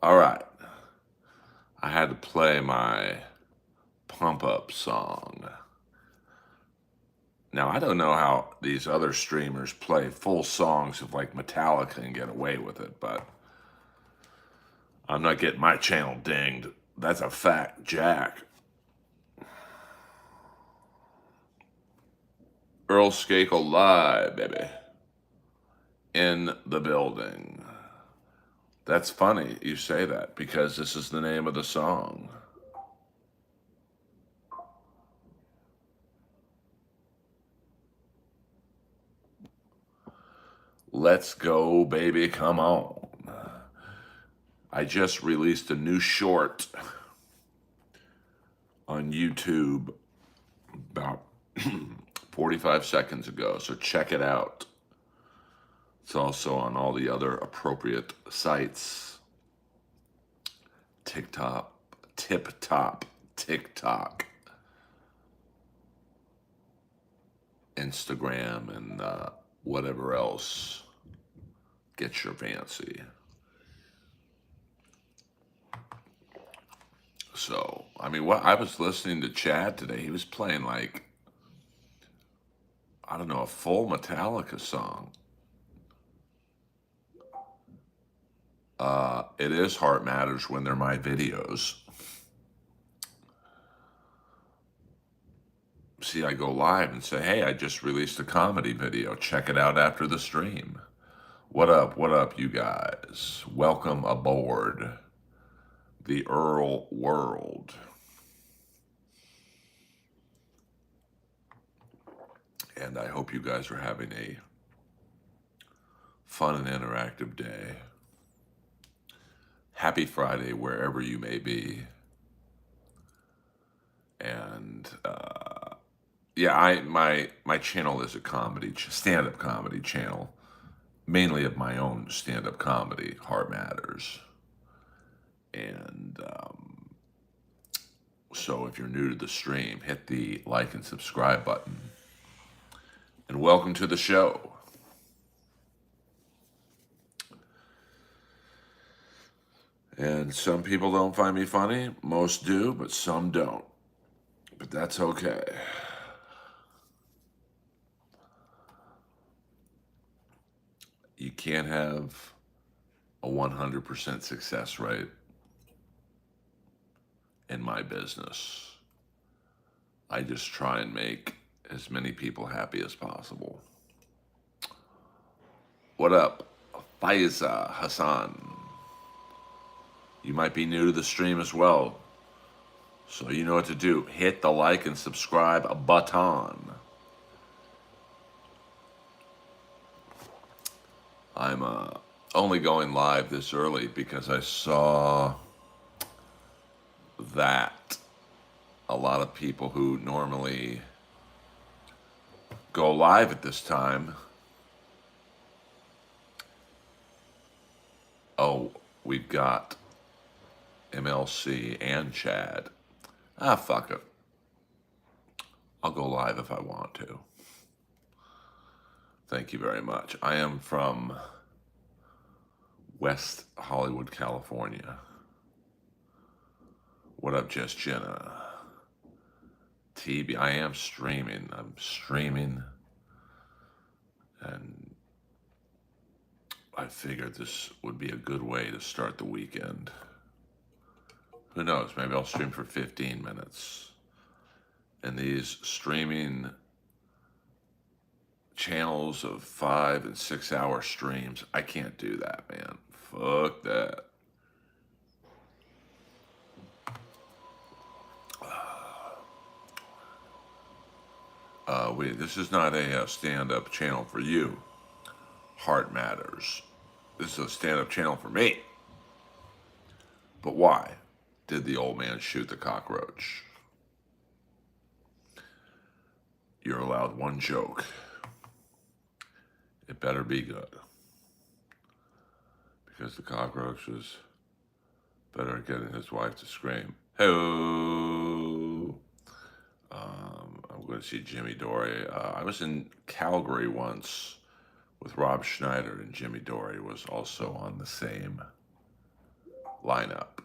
All right. I had to play my pump up song. Now, I don't know how these other streamers play full songs of like Metallica and get away with it, but I'm not getting my channel dinged. That's a fact, Jack. Earl Skakel live, baby. In the building. That's funny you say that because this is the name of the song. Let's go, baby, come on. I just released a new short on YouTube about 45 seconds ago, so check it out. It's also on all the other appropriate sites. TikTok, TikTok, Instagram, and whatever else gets your fancy. So, I mean, what I was listening to Chad today, he was playing like, I don't know, a full Metallica song. It is Heart Matters when they're my videos. See, I go live and say, hey, I just released a comedy video. Check it out after the stream. What up, you guys? Welcome aboard the Earl world. And I hope you guys are having a fun and interactive day. Happy Friday, wherever you may be. And yeah, my channel is a stand-up comedy channel, mainly of my own stand-up comedy, Heart Matters. And so if you're new to the stream, hit the like and subscribe button. And welcome to the show. And some people don't find me funny. Most do, but some don't. But that's okay. You can't have a 100% success rate in my business. I just try and make as many people happy as possible. What up, Faiza Hassan? You might be new to the stream as well, so you know what to do. Hit the like and subscribe button. I'm only going live this early because I saw that a lot of people who normally go live at this time, oh, we've got MLC and Chad. Ah, fuck it. I'll go live if I want to. Thank you very much. I am from West Hollywood, California. What up, Just Jenna? TB, I am streaming. I'm streaming. And I figured this would be a good way to start the weekend. Who knows? Maybe I'll stream for 15 minutes. And these streaming channels of 5 and 6 hour streams, I can't do that, man. Fuck that. This is not a stand-up channel for you. Heart Matters. This is a stand-up channel for me. But why did the old man shoot the cockroach? You're allowed one joke. It better be good. Because the cockroach was better at getting his wife to scream. Hey-oh! I'm going to see Jimmy Dory. I was in Calgary once with Rob Schneider, and Jimmy Dory was also on the same lineup.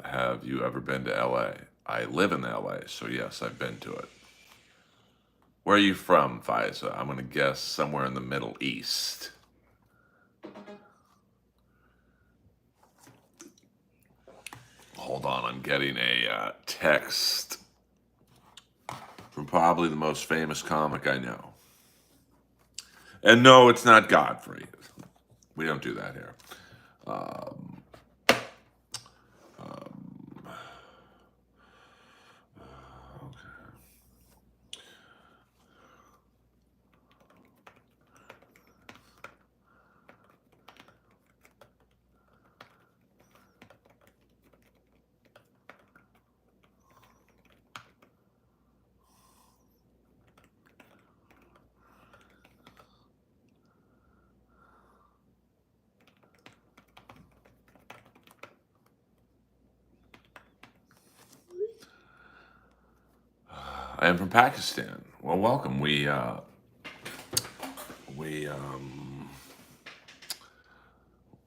Have you ever been to LA? I live in LA, so yes, I've been to it. Where are you from, Faiza? I'm going to guess somewhere in the Middle East. Hold on, I'm getting a text from probably the most famous comic I know. And no, it's not Godfrey. We don't do that here. Um, um, okay. I am from Pakistan. Well, welcome. We um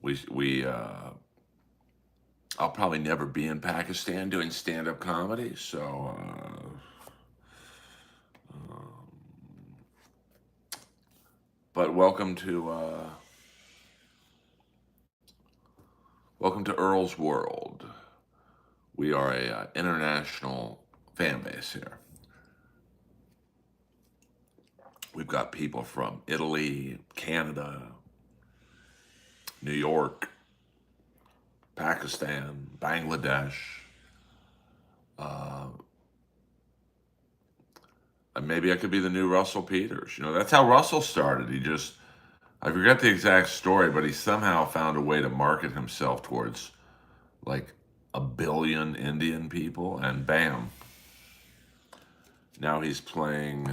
we I'll probably never be in Pakistan doing stand-up comedy, so but welcome to Earl's World. We are a international fan base here. We've got people from Italy, Canada, New York, Pakistan, Bangladesh. Uh, and maybe I could be the new Russell Peters. You know, that's how Russell started. I forget the exact story, but he somehow found a way to market himself towards like a billion Indian people, and bam. Now he's playing,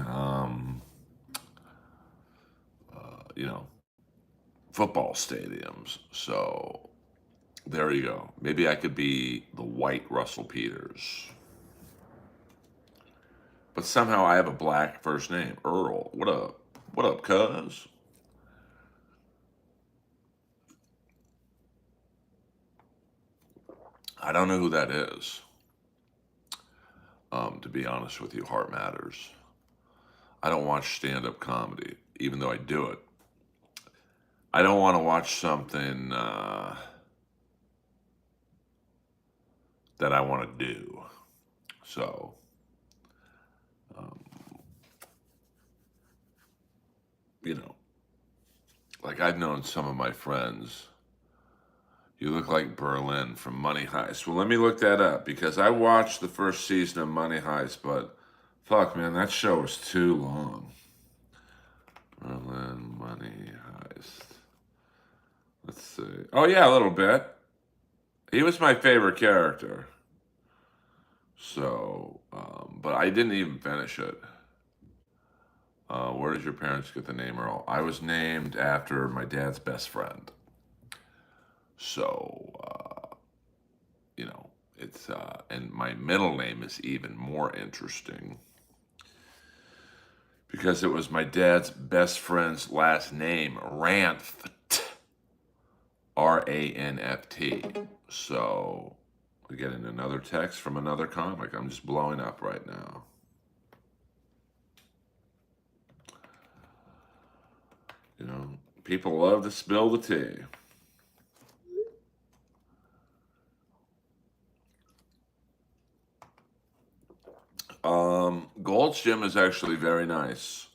you know, football stadiums. So there you go. Maybe I could be the white Russell Peters. But somehow I have a black first name, Earl. What up? What up, cuz? I don't know who that is. To be honest with you, Heart Matters. I don't watch stand-up comedy, even though I do it. I don't want to watch something that I want to do. So, um, you know, like I've known some of my friends. You look like Berlin from Money Heist. Well, let me look that up because I watched the first season of Money Heist, but fuck, man, that show was too long. Berlin Money Heist. Let's see. Oh, yeah, a little bit. He was my favorite character. So, but I didn't even finish it. Where did your parents get the name Earl? I was named after my dad's best friend. So, you know, and my middle name is even more interesting because it was my dad's best friend's last name, Ranft, Ranft. So, we're getting another text from another comic. I'm just blowing up right now. You know, people love to spill the tea. Gold's Gym is actually very nice.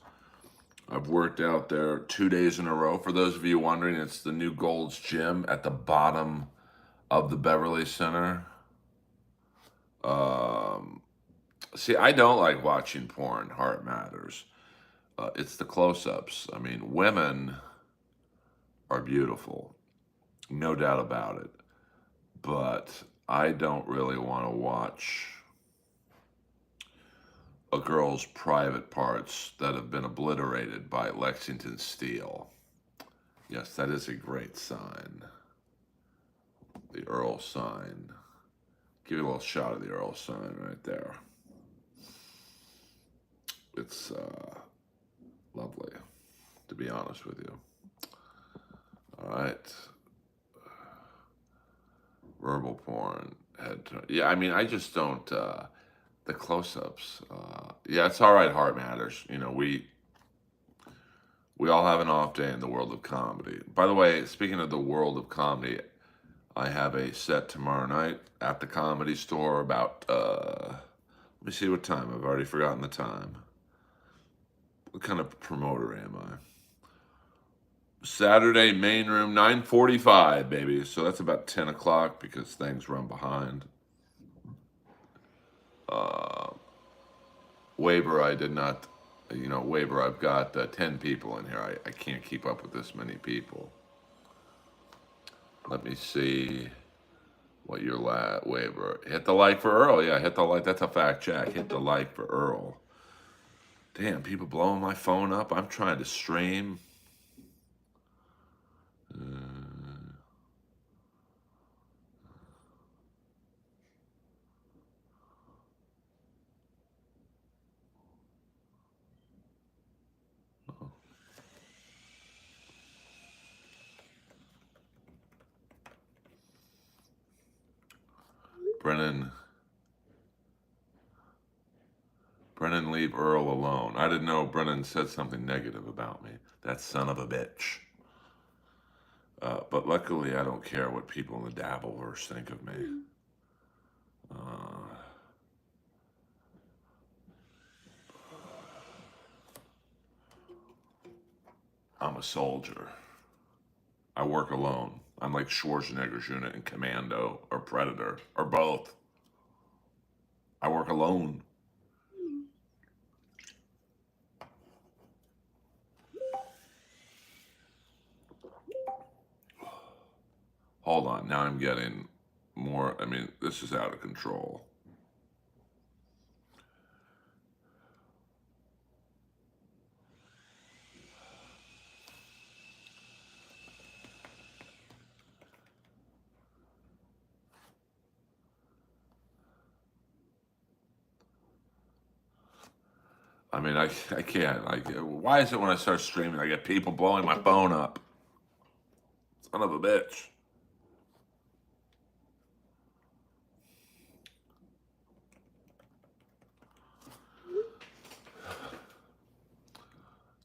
I've worked out there 2 days in a row. For those of you wondering, it's the new Gold's Gym at the bottom of the Beverly Center. Um, See, I don't like watching porn. Heart Matters. It's the close-ups. I mean, women are beautiful, no doubt about it. But I don't really want to watch a girl's private parts that have been obliterated by Lexington Steel. Yes, that is a great sign. The Earl sign. Give you a little shot of the Earl sign right there. It's lovely, to be honest with you. All right. Verbal porn. Yeah, I mean, I just don't. The close-ups. Yeah, it's all right. Heart matters. You know, we all have an off day in the world of comedy. By the way, speaking of the world of comedy, I have a set tomorrow night at the Comedy Store about. Let me see what time. I've already forgotten the time. What kind of promoter am I? Saturday main room 9:45, baby. So that's about 10 o'clock because things run behind. Uh, Waiver, I did not, waiver, I've got 10 people in here. I can't keep up with this many people. Let me see what your waiver. Hit the like for Earl. Yeah, hit the like. That's a fact check. Hit the like for Earl. Damn, people blowing my phone up. I'm trying to stream. Brennan, leave Earl alone. I didn't know Brennan said something negative about me. That son of a bitch. But luckily, I don't care what people in the Dabbleverse think of me. I'm a soldier. I work alone. I'm like Schwarzenegger's unit in Commando or Predator or both. I work alone. Hold on. Now I'm getting more. I mean, this is out of control. I mean, I can't. Why is it when I start streaming, I get people blowing my phone up? Son of a bitch.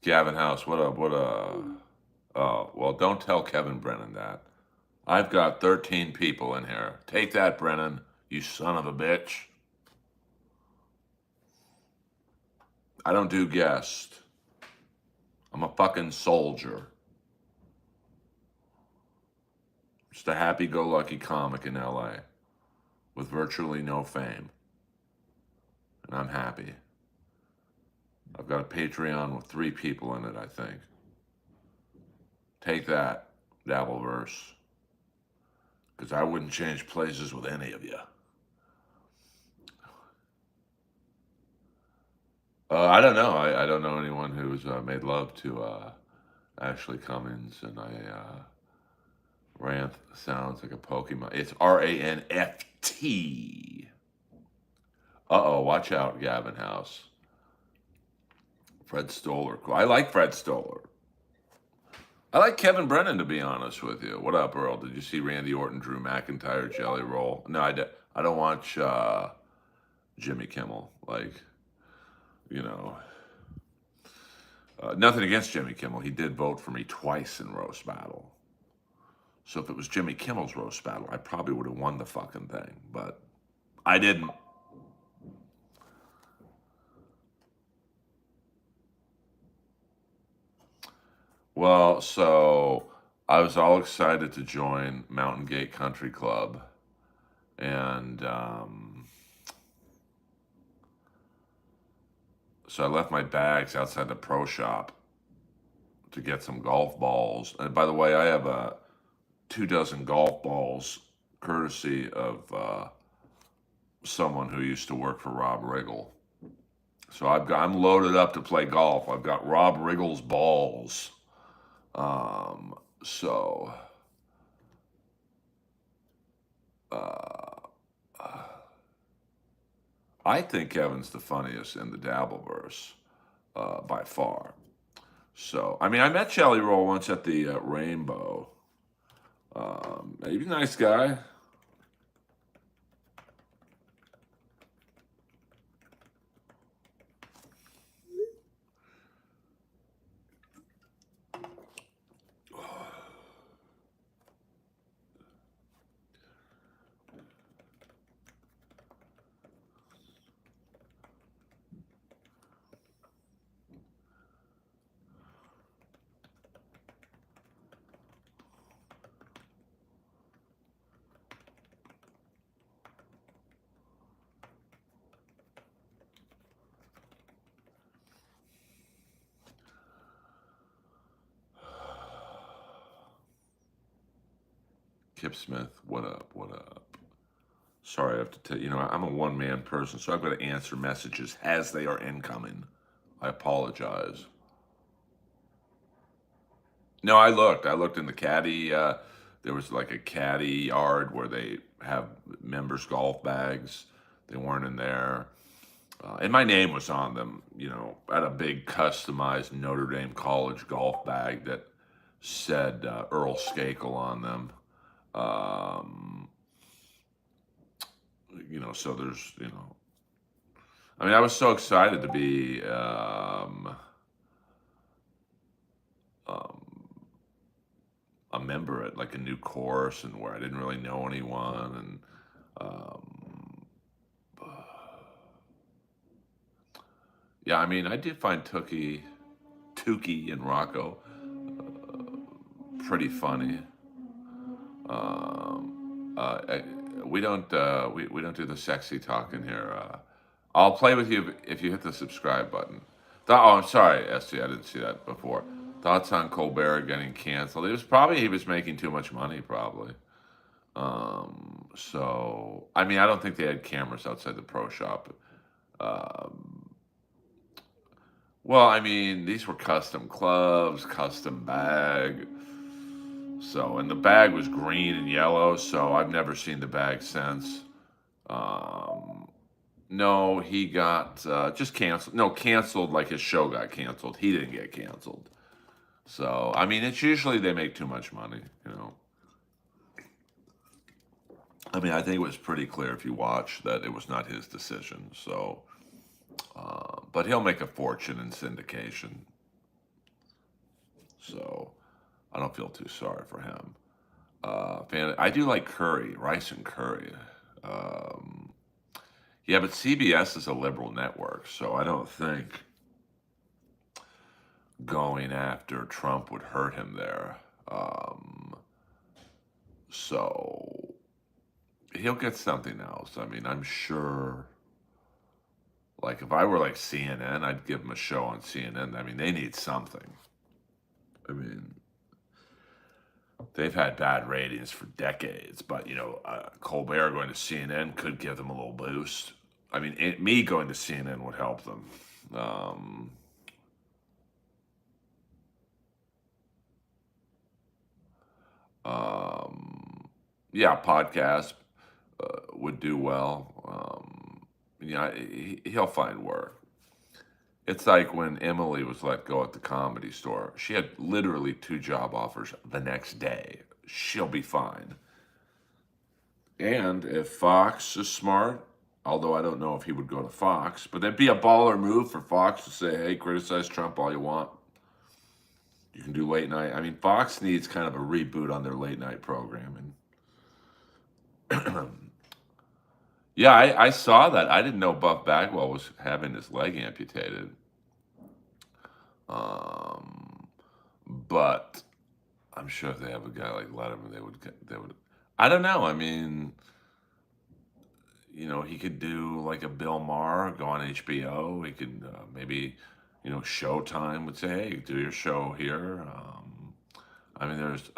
Gavin House, what up? Oh, well, don't tell Kevin Brennan that. I've got 13 people in here. Take that, Brennan, you son of a bitch. I don't do guests. I'm a fucking soldier. Just a happy-go-lucky comic in LA with virtually no fame. And I'm happy. I've got a Patreon with 3 people in it, I think. Take that, Dabbleverse. Because I wouldn't change places with any of you. I don't know. I don't know anyone who's made love to Ashley Cummings, and Ranth sounds like a Pokemon. It's Ranft. Uh-oh, watch out, Gavin House. Fred Stoller. I like Fred Stoller. I like Kevin Brennan, to be honest with you. What up, Earl? Did you see Randy Orton, Drew McIntyre, Jelly Roll? No, I don't watch Jimmy Kimmel. Like, you know, nothing against Jimmy Kimmel. He did vote for me twice in Roast Battle. So if it was Jimmy Kimmel's Roast Battle, I probably would have won the fucking thing. But I didn't. Well, so I was all excited to join Mountain Gate Country Club. And so I left my bags outside the pro shop to get some golf balls. And by the way, I have 2 dozen golf balls, courtesy of someone who used to work for Rob Riggle. So I'm loaded up to play golf. I've got Rob Riggle's balls. So I think Kevin's the funniest in the Dabbleverse by far. So, I mean, I met Jelly Roll once at the Rainbow. He's a nice guy. Kip Smith, what up? What up? Sorry, I have to tell you, I'm a one-man person, so I've got to answer messages as they are incoming. I apologize. No, I looked. I looked in the caddy. There was like a caddy yard where they have members' golf bags. They weren't in there. And my name was on them. I had a big customized Notre Dame college golf bag that said Earl Skakel on them. Um, so there's, I mean, I was so excited to be um, a member at like a new course and where I didn't really know anyone. And um, yeah, I mean, I did find Tukey and Rocco pretty funny. We don't do the sexy talking here. I'll play with you if you hit the subscribe button. Oh, I'm sorry, ST. I didn't see that before. Thoughts on Colbert getting canceled? He was making too much money, probably. So I mean, I don't think they had cameras outside the pro shop. Um, well, I mean, these were custom clubs, custom bag. So, and the bag was green and yellow, so I've never seen the bag since. Um, no, he got just canceled. No, canceled like his show got canceled. He didn't get canceled. So, I mean, it's usually they make too much money. I mean, I think it was pretty clear if you watch that it was not his decision. So, but he'll make a fortune in syndication. So, I don't feel too sorry for him. I do like Curry, Rice and Curry. Um, yeah, but CBS is a liberal network, so I don't think going after Trump would hurt him there. So he'll get something else. I mean, I'm sure. Like if I were like CNN, I'd give him a show on CNN. I mean, they need something. I mean, they've had bad ratings for decades, but Colbert going to CNN could give them a little boost. I mean, me going to CNN would help them. Um, yeah, podcast would do well. He'll find work. It's like when Emily was let go at the Comedy Store. She had literally 2 job offers the next day. She'll be fine. And if Fox is smart, although I don't know if he would go to Fox, but it'd be a baller move for Fox to say, hey, criticize Trump all you want. You can do late night. I mean, Fox needs kind of a reboot on their late night programming. Yeah, I saw that. I didn't know Buff Bagwell was having his leg amputated. Um, but I'm sure if they have a guy like Letterman, they would. I don't know. I mean, he could do like a Bill Maher, go on HBO. He could maybe, Showtime would say, hey, do your show here. I mean, there's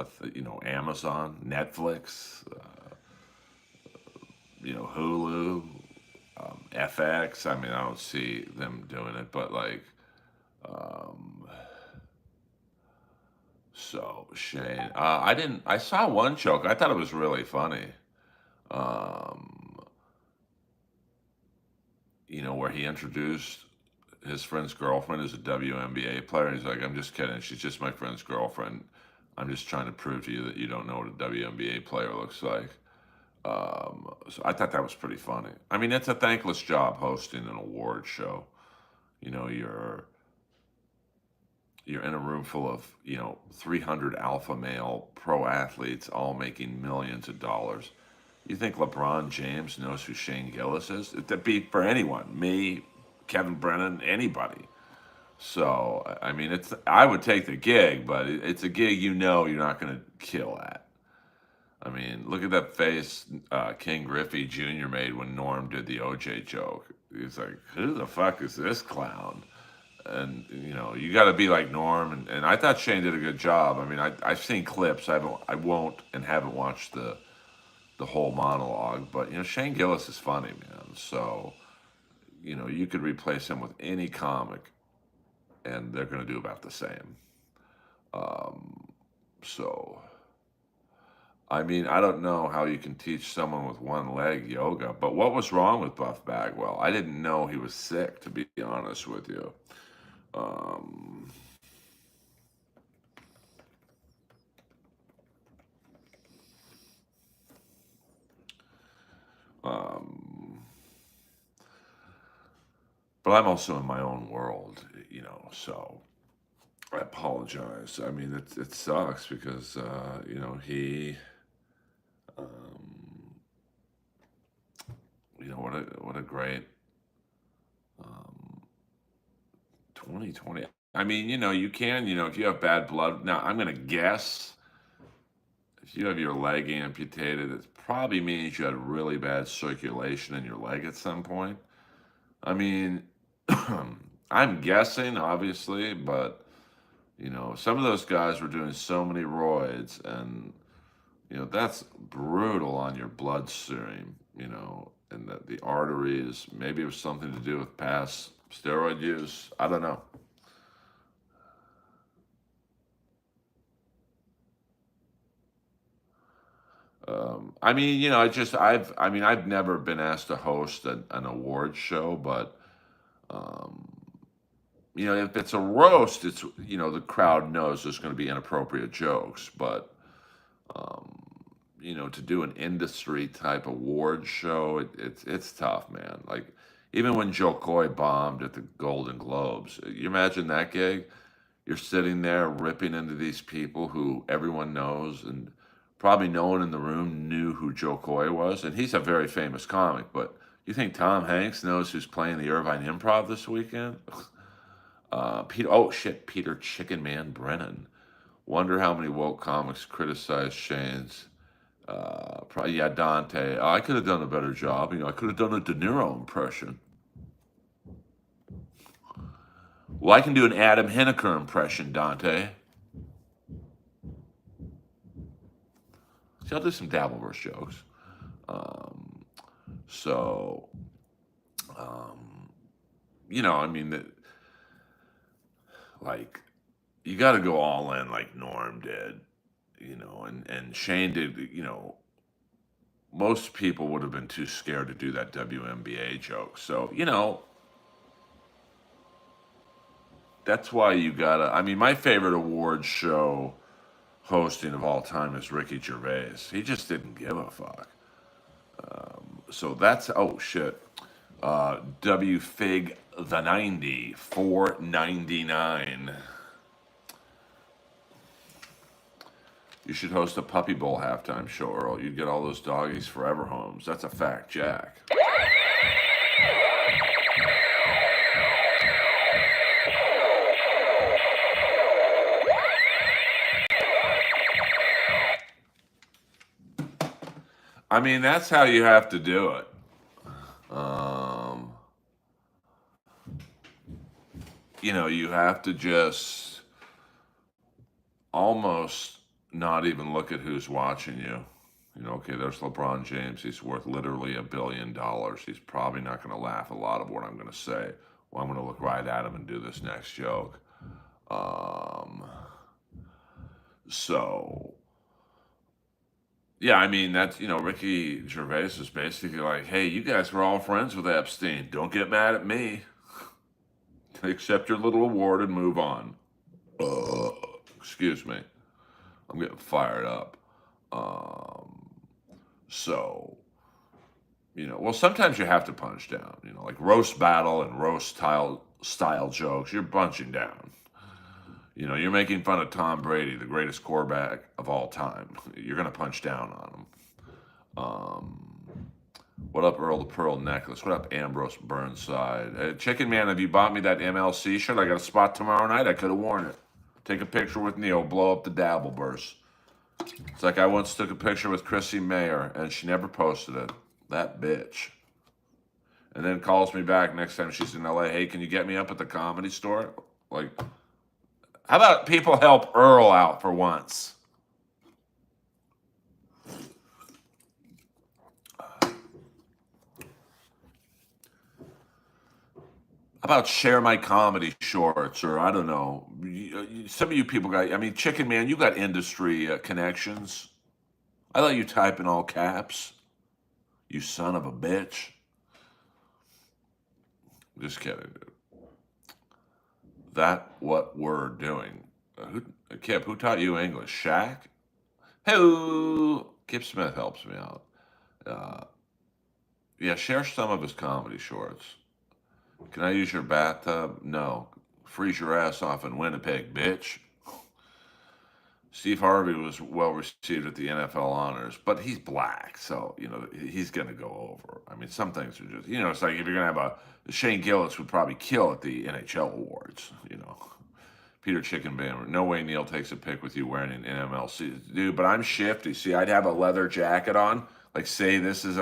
Amazon, Netflix, Hulu, FX. I mean, I don't see them doing it, but like, um, so Shane, I didn't. I saw one joke. I thought it was really funny. Um, where he introduced his friend's girlfriend as a WNBA player. He's like, I'm just kidding. She's just my friend's girlfriend. I'm just trying to prove to you that you don't know what a WNBA player looks like. So I thought that was pretty funny. I mean, it's a thankless job hosting an award show. You're in a room full of 300 alpha male pro athletes all making millions of dollars. You think LeBron James knows who Shane Gillis is? It'd be for anyone, me, Kevin Brennan, anybody. So I mean, I would take the gig, but it's a gig you're not going to kill at. I mean, look at that face King Griffey Jr. made when Norm did the OJ joke. He's like, who the fuck is this clown? And you got to be like Norm, and I thought Shane did a good job. I mean, I've seen clips. I won't and haven't watched the whole monologue, but Shane Gillis is funny, man. So you could replace him with any comic, and they're going to do about the same. Um, so I mean, I don't know how you can teach someone with one leg yoga, but what was wrong with Buff Bagwell? I didn't know he was sick, to be honest with you. Um, um, but I'm also in my own world, so I apologize. I mean, it sucks because, um, what a great um, 2020. I mean, you can, if you have bad blood. Now, I'm going to guess if you have your leg amputated, it probably means you had really bad circulation in your leg at some point. I mean, I'm guessing, obviously, but some of those guys were doing so many roids, and that's brutal on your bloodstream. And the arteries. Maybe it was something to do with past steroid use. I don't know. I mean, I've never been asked to host an awards show, but um, if it's a roast, it's the crowd knows there's going to be inappropriate jokes, but um, to do an industry type award show, it's tough, man. Like even when Joe Coy bombed at the Golden Globes, you imagine that gig? You're sitting there ripping into these people who everyone knows, and probably no one in the room knew who Joe Coy was, and he's a very famous comic. But you think Tom Hanks knows who's playing the Irvine Improv this weekend? Peter, oh shit, Peter Chicken Man Brennan. Wonder how many woke comics criticize Shane's. Probably, yeah, Dante. Oh, I could have done a better job. I could have done a De Niro impression. Well, I can do an Adam Henniker impression, Dante. See, I'll do some Dabbleverse jokes. Um, so, um, I mean, like, you got to go all in like Norm did, and Shane did, most people would have been too scared to do that WNBA joke. So, that's why you gotta. I mean, my favorite awards show hosting of all time is Ricky Gervais. He just didn't give a fuck. So that's oh shit. W Fig the 90 499. You should host a Puppy Bowl halftime show, Earl. You'd get all those doggies forever homes. That's a fact, Jack. I mean, that's how you have to do it. Um, you have to just almost not even look at who's watching you. Okay, there's LeBron James. He's worth literally $1 billion. He's probably not going to laugh a lot of what I'm going to say. Well, I'm going to look right at him and do this next joke. Um, so, yeah, I mean, that's, Ricky Gervais is basically like, hey, you guys were all friends with Epstein. Don't get mad at me. Accept your little award and move on. Excuse me. I'm getting fired up. Um, so, well, sometimes you have to punch down, like roast battle and roast style jokes. You're punching down. You're making fun of Tom Brady, the greatest quarterback of all time. You're going to punch down on him. What up, Earl the Pearl Necklace? What up, Ambrose Burnside? Hey, Chicken Man, have you bought me that MLC shirt? I got a spot tomorrow night. I could have worn it. Take a picture with Neil. Blow up the Dabbleverse. It's like I once took a picture with Chrissy Mayer, and she never posted it. That bitch. and then calls me back next time she's in LA. Hey, can you get me up at the Comedy Store? Like, how about people help Earl out for once? How about share my comedy shorts, or I don't know. Some of you people got, I mean, Chicken Man, you got industry connections. I let you type in all caps, you son of a bitch. Just kidding, dude. That what we're doing. Kip, who taught you English? Shaq? Who? Kip Smith helps me out. Uh, yeah, share some of his comedy shorts. Can I use your bathtub? No. Freeze your ass off in Winnipeg, bitch. Steve Harvey was well received at the NFL honors, but he's black, so he's going to go over. I mean, some things are just it's like if you're going to have Shane Gillis would probably kill at the NHL awards. Peter Chicken Band. No way Neil takes a pic with you wearing an NMLC, dude. But I'm shifty. See, I'd have a leather jacket on. Like, say this is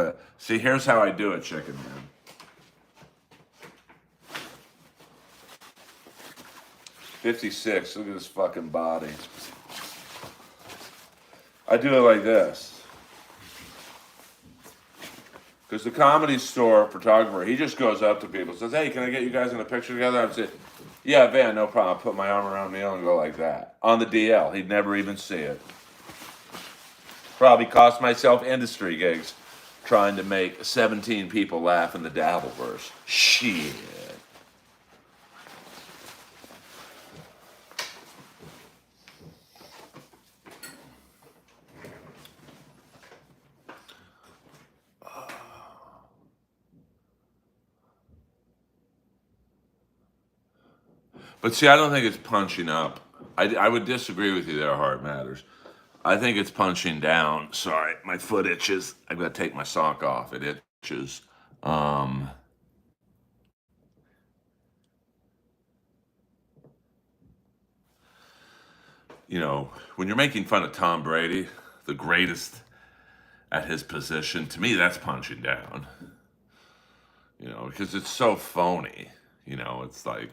here's how I do it, Chicken Man. 56. Look at this fucking body. I do it like this. Because the Comedy Store photographer, he just goes up to people and says, hey, can I get you guys in a picture together? I'd say, yeah, Van, no problem. I'll put my arm around Neil and go like that. On the DL. He'd never even see it. Probably cost myself industry gigs trying to make 17 people laugh in the Dabbleverse. Shit. But see, I don't think it's punching up. I would disagree with you there, Heart Matters. I think it's punching down. Sorry, my foot itches. I've got to take my sock off. It itches. Um, when you're making fun of Tom Brady, the greatest at his position, to me, that's punching down. Because it's so phony. It's like,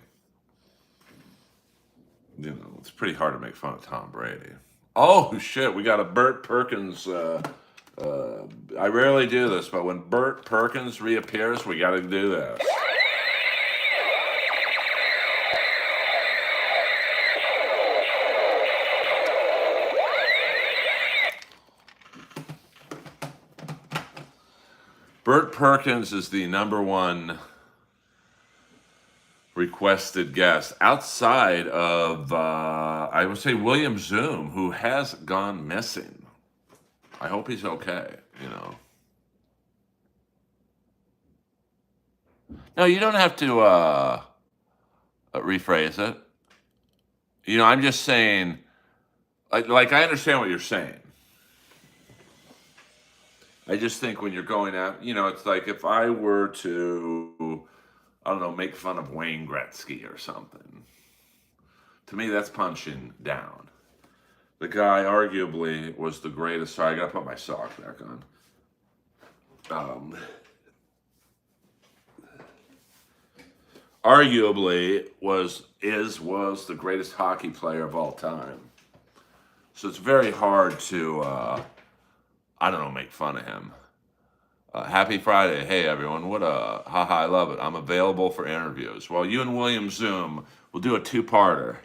it's pretty hard to make fun of Tom Brady. Oh, shit, we got a Burt Perkins. I rarely do this, but when Burt Perkins reappears, we got to do that. Burt Perkins is the number one requested guest outside of, I would say, William Zoom, who has gone missing. I hope he's okay, No, you don't have to rephrase it. I'm just saying, like I understand what you're saying. I just think when you're going out, it's like if I were to, I don't know, make fun of Wayne Gretzky or something. To me, that's punching down. The guy arguably was the greatest. Sorry, I gotta put my sock back on. Arguably was the greatest hockey player of all time. So it's very hard to, I don't know, make fun of him. Happy Friday. Hey, everyone. What haha, I love it. I'm available for interviews. Well, you and William Zoom will do a two-parter.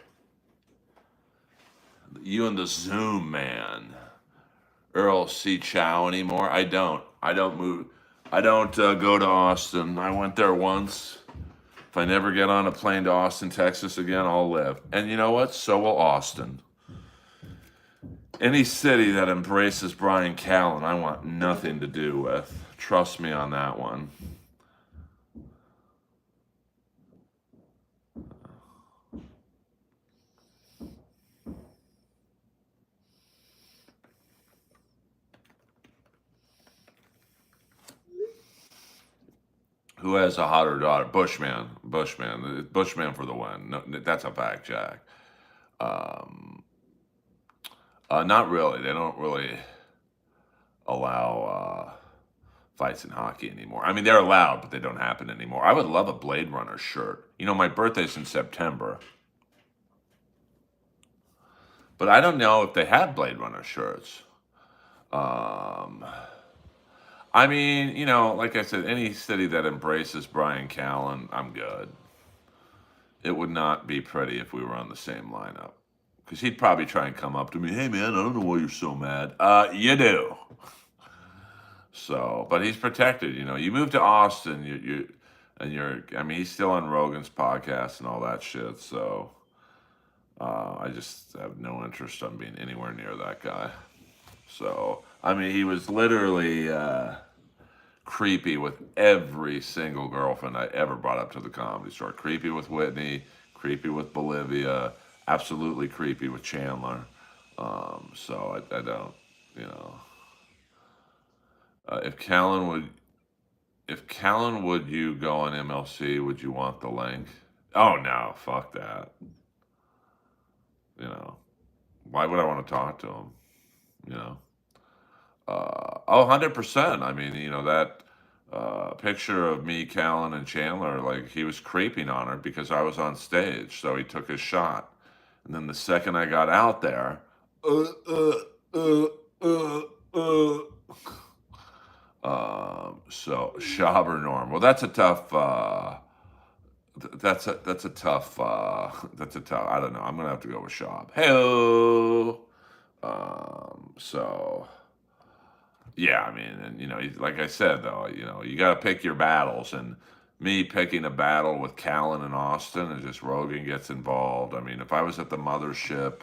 You and the Zoom man. Earl C. Chow anymore? I don't move. I don't go to Austin. I went there once. If I never get on a plane to Austin, Texas again, I'll live. And you know what? So will Austin. Any city that embraces Brian Callen, I want nothing to do with. Trust me on that one. Who has a hotter daughter? Bushman for the win. No, that's a fact, Jack. Not really. They don't really allow fights in hockey anymore. I mean, they're allowed, but they don't happen anymore. I would love a Blade Runner shirt. You know, my birthday's in September, but I don't know if they have Blade Runner shirts. Um, I mean, you know, like I said, any city that embraces Brian Callen, I'm good. It would not be pretty if we were on the same lineup. Because he'd probably try and come up to me, hey man, I don't know why you're so mad. You do. So, but he's protected. You know, you move to Austin, and you're. I mean, he's still on Rogan's podcast and all that shit. So, I just have no interest on being anywhere near that guy. So, I mean, he was literally creepy with every single girlfriend I ever brought up to the Comedy Store. Creepy with Whitney, creepy with Bolivia, absolutely creepy with Chandler. So I don't, you know. If Callan would you go on MLC, would you want the link? Oh no, fuck that. You know, why would I want to talk to him? You know, 100%. I mean, you know that picture of me, Callan, and Chandler, like he was creeping on her because I was on stage, so he took his shot. And then the second I got out there, uh, uh, uh, uh, uh. So Shab or Norm? Well, that's a tough. That's a tough. That's a tough. I don't know. I'm gonna have to go with Shab. Hey. So yeah, I mean, and you know, like I said though, you know, you got to pick your battles, and me picking a battle with Callan and Austin, and just Rogan gets involved. I mein, if I was at the mothership,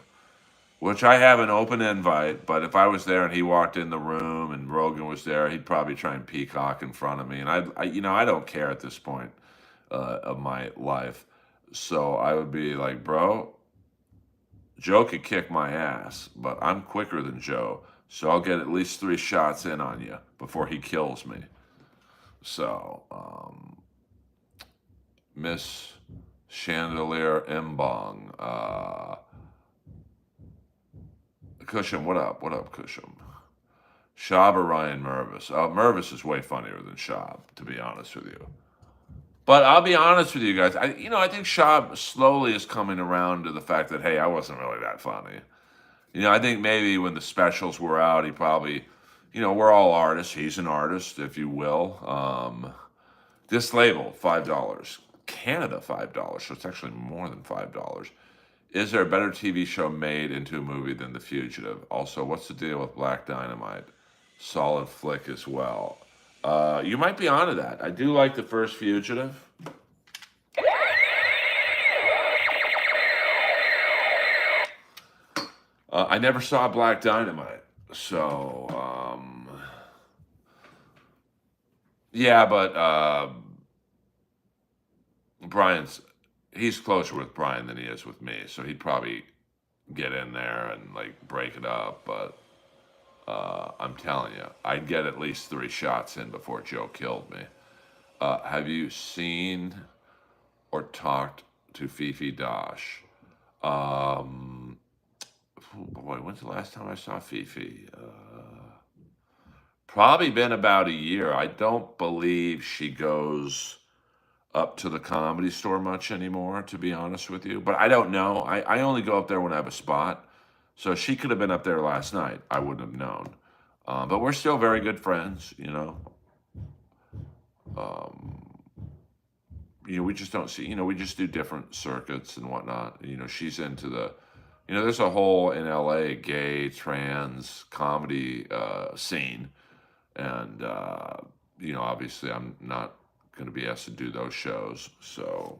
which I have an open invite, but if I was there and he walked in the room and Rogan was there, he'd probably try and peacock in front of me, and you know, I don't care at this point of my life, so I would be like, bro, Joe could kick my ass, but I'm quicker than Joe, so I'll get at least 3 shots in on you before he kills me. So, Miss Chandelier Mbong, Cusham, what up? What up, Cusham? Shab or Ryan Mervis? Mervis is way funnier than Shab, to be honest with you. But I'll be honest with you guys. I think Shab slowly is coming around to the fact that, hey, I wasn't really that funny. You know, I think maybe when the specials were out, he probably, you know, we're all artists. He's an artist, if you will. This label, $5. Canada, $5. So it's actually more than $5. Is there a better TV show made into a movie than The Fugitive? Also, what's the deal with Black Dynamite? Solid flick as well. You might be onto that. I do like the first Fugitive. I never saw Black Dynamite, so yeah, but he's closer with Brian than he is with me, so he'd probably get in there and like break it up. But I'm telling you, I'd get at least 3 shots in before Joe killed me. Have you seen or talked to Fifi Dosh? Oh boy, when's the last time I saw Fifi? Probably been about a year. I don't believe she goes up to the Comedy Store much anymore, to be honest with you. But I don't know. I only go up there when I have a spot. So she could have been up there last night. I wouldn't have known. But we're still very good friends, you know. You know, we just don't see, you know, we just do different circuits and whatnot. You know, she's into the, you know, there's a whole in LA gay, trans comedy scene. And, you know, obviously I'm not going to be asked to do those shows. So,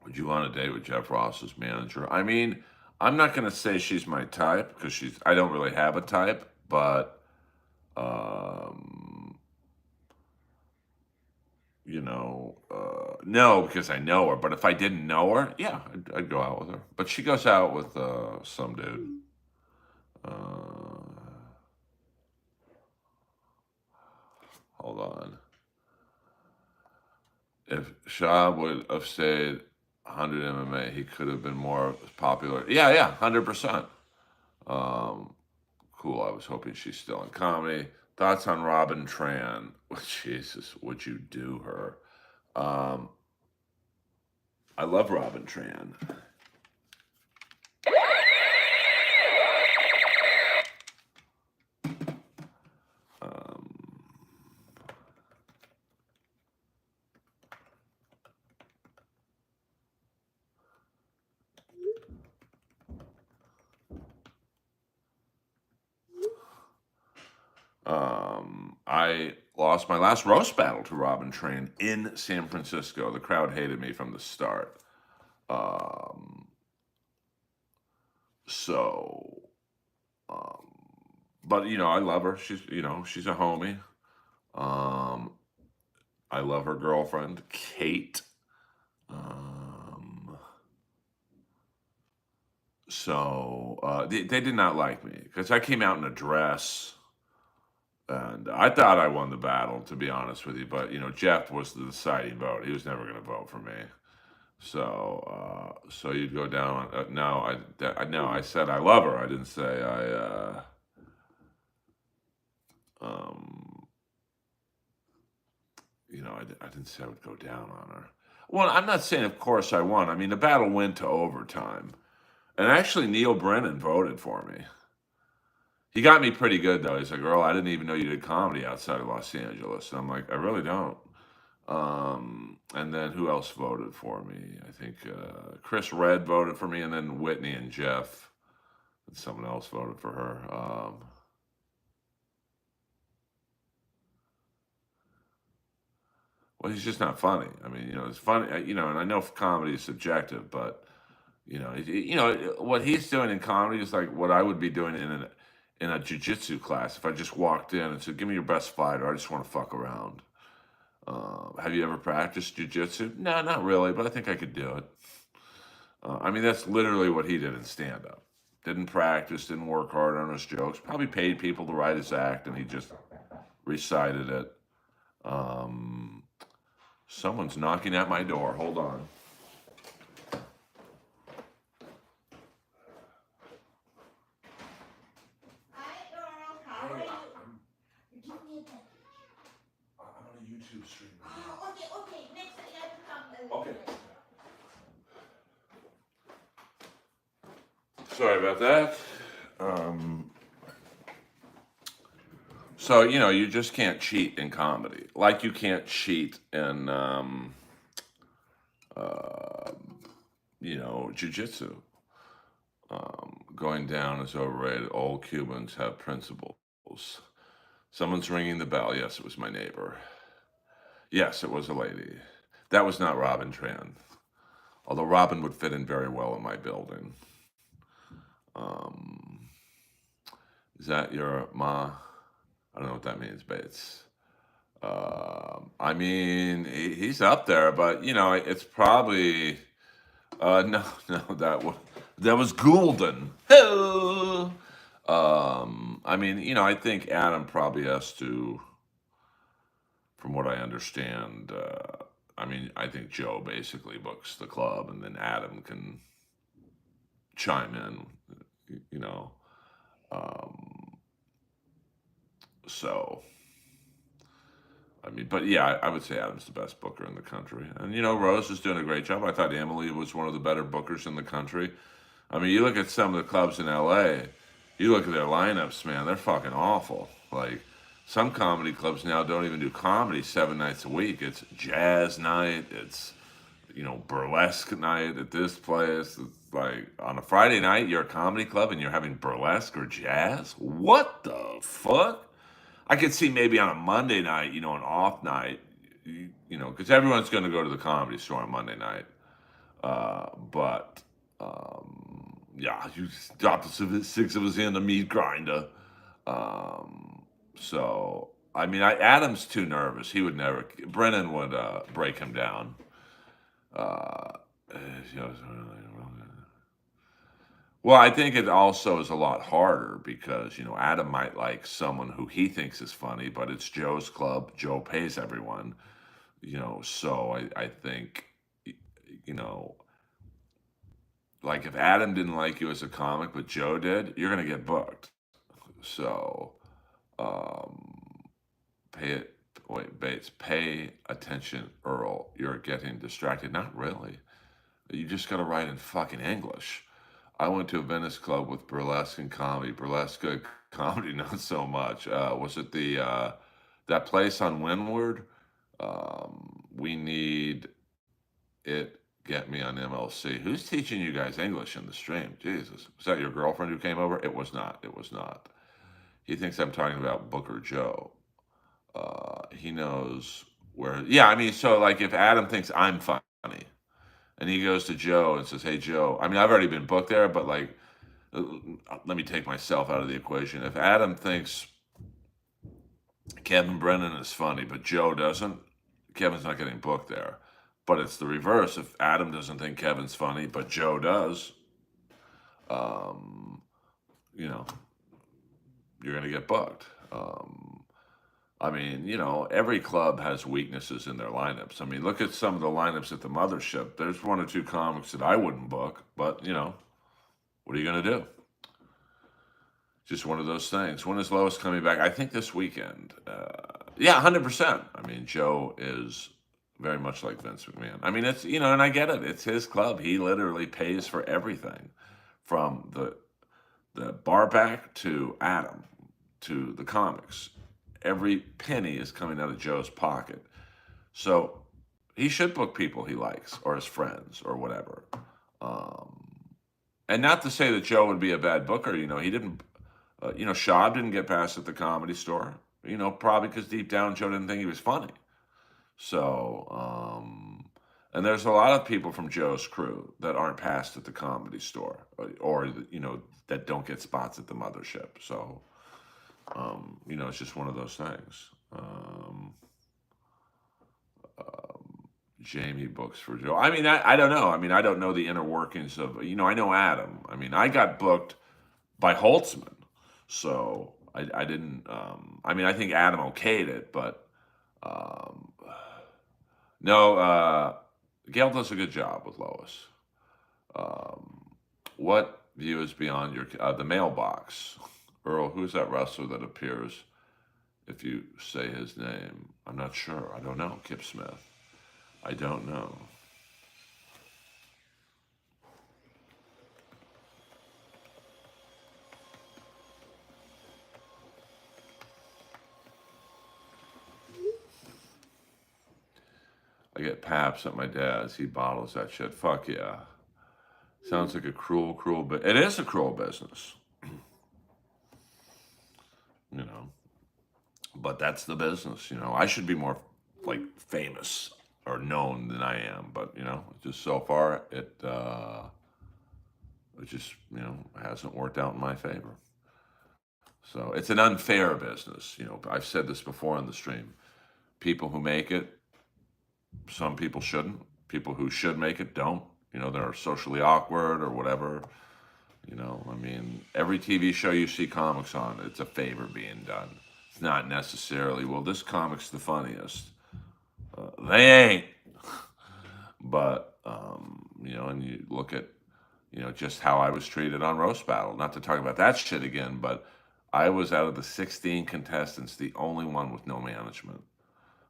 would you want to date with Jeff Ross's manager? I mean, I'm not going to say she's my type because I don't really have a type, but no, because I know her. But if I didn't know her, yeah, I'd go out with her. But she goes out with some dude. Uh, hold on. If Shah would have stayed 100 MMA, he could have been more popular. Yeah, yeah, 100%. Um, cool. I was hoping she's still in comedy. Thoughts on Robin Tran? Jesus, would you do her? Um, I love Robin Tran. Um, I lost my last roast battle to Robin Tran in San Francisco. The crowd hated me from the start. Um, so, um, but I love her. She's a homie. Um, I love her girlfriend, Kate. Um, they did not like me because I came out in a dress. And I thought I won the battle, to be honest with you. But Jeff was the deciding vote. He was never going to vote for me. So you'd go down. No, no. I said I love her. I didn't say um, I didn't say I would go down on her. Well, I'm not saying, of course, I won. I mean, the battle went to overtime, and actually, Neil Brennan voted for me. He got me pretty good though. He's like, "Earl, I didn't even know you did comedy outside of Los Angeles." And I'm like, "I really don't." And then who else voted for me? I think Chris Red voted for me, and then Whitney and Jeff, and someone else voted for her. Well, he's just not funny. I mean, it's funny, and I know comedy is subjective, but what he's doing in comedy is like what I would be doing in a jujitsu class if I just walked in and said, "Give me your best fighter. I just want to fuck around." Have you ever practiced jujitsu? No, not really, but I think I could do it. I mean, that's literally what he did in stand up. Didn't practice, didn't work hard on his jokes. Probably paid people to write his act, and he just recited it. Um, Someone's knocking at my door. Hold on. I'm on a YouTube stream. Oh, okay, okay. Next time you have to come. Okay. Sorry about that. So you just can't cheat in comedy, like you can't cheat in uh, jujitsu. Going down is overrated. All Cubans have principles. Someone's ringing the bell. Yes, it was my neighbor. Yes, it was a lady. That was not Robin Tran. Although Robin would fit in very well in my building. Um, is that your ma? I don't know what that means, but I mean, he's up there, but it's probably no, no, that was Goulden. Hello. I mean, I think Adam probably has to, from what I understand. I mean, I think Joe basically books the club, and then Adam can chime in. You know, um, so. I mean, but yeah, I would say Adam's the best booker in the country. And, Rose is doing a great job. I thought Emily was one of the better bookers in the country. I mean, you look at some of the clubs in LA, you look at their lineups, man, they're fucking awful. Like, some comedy clubs now don't even do comedy 7 nights a week. It's jazz night, it's, burlesque night at this place. It's like, on a Friday night, you're a comedy club and you're having burlesque or jazz? What the fuck? I could see maybe on a Monday night, an off night, because everyone's going to go to the comedy store on Monday night. But yeah, you dropped six of us in the meat grinder. So I mean, Adam's too nervous. He would never. Brennan would break him down. Uh, you know, well, I think it also is a lot harder because Adam might like someone who he thinks is funny, but it's Joe's club. Joe pays everyone. So I think you know like if Adam didn't like you as a comic, but Joe did, you're gonna get booked. So um, pay it. Wait, Bates, pay attention, Earl. You're getting distracted. Not really. You just got to write in fucking English. I went to a Venice club with burlesque and comedy. Burlesque comedy, not so much. Was it the that place on Windward? We need it. Get me on MLC. Who's teaching you guys English in the stream? Jesus, was that your girlfriend who came over? It was not. It was not. He thinks I'm talking about Booker Joe. He knows where. Yeah, I mean, so like if Adam thinks I'm funny, and he goes to Joe and says, "Hey, Joe." I mean, I've already been booked there, but like, uh, let me take myself out of the equation. If Adam thinks Kevin Brennan is funny, but Joe doesn't, Kevin's not getting booked there. But it's the reverse. If Adam doesn't think Kevin's funny, but Joe does, um, you know, you're going to get booked. I mean, every club has weaknesses in their lineups. I mean, look at some of the lineups at the mothership. There's one or two comics that I wouldn't book, but what are you going to do? Just one of those things. When is Lois coming back? I think this weekend. Yeah, 100%. I mean, Joe is very much like Vince McMahon. I mean, it's, and I get it. It's his club. He literally pays for everything from the bar back to Adam to the comics. Every penny is coming out of Joe's pocket. So he should book people he likes or his friends or whatever. Um, and not to say that Joe would be a bad booker. He didn't, Schaub didn't get past at the Comedy Store, probably because deep down Joe didn't think he was funny. So, and there's a lot of people from Joe's crew that aren't passed at the Comedy Store or that don't get spots at the mothership. So, it's just one of those things. Jamie books for Joe. I mean, I don't know. I mean, I don't know the inner workings of, I know Adam. I mean, I got booked by Holtzman. So I didn't, I mean, I think Adam okayed it, but um, no, Gail does a good job with Lois. What view is beyond your, the mailbox? Earl, who's that wrestler that appears if you say his name? I'm not sure. I don't know. Kip Smith. I don't know. I get Paps at my dad's. He bottles that shit. Fuck yeah. Sounds like a cruel, cruel It is a cruel business. you know. But that's the business. I should be more like famous or known than I am, but just so far it just hasn't worked out in my favor. So it's an unfair business. I've said this before on the stream. People who make it, some people shouldn't. People who should make it don't. They're socially awkward or whatever. I mean, every TV show you see comics on, it's a favor being done. It's not necessarily, well, this comic's the funniest. They ain't. But, and you look at, just how I was treated on Roast Battle. Not to talk about that shit again, but I was out of the 16 contestants, the only one with no management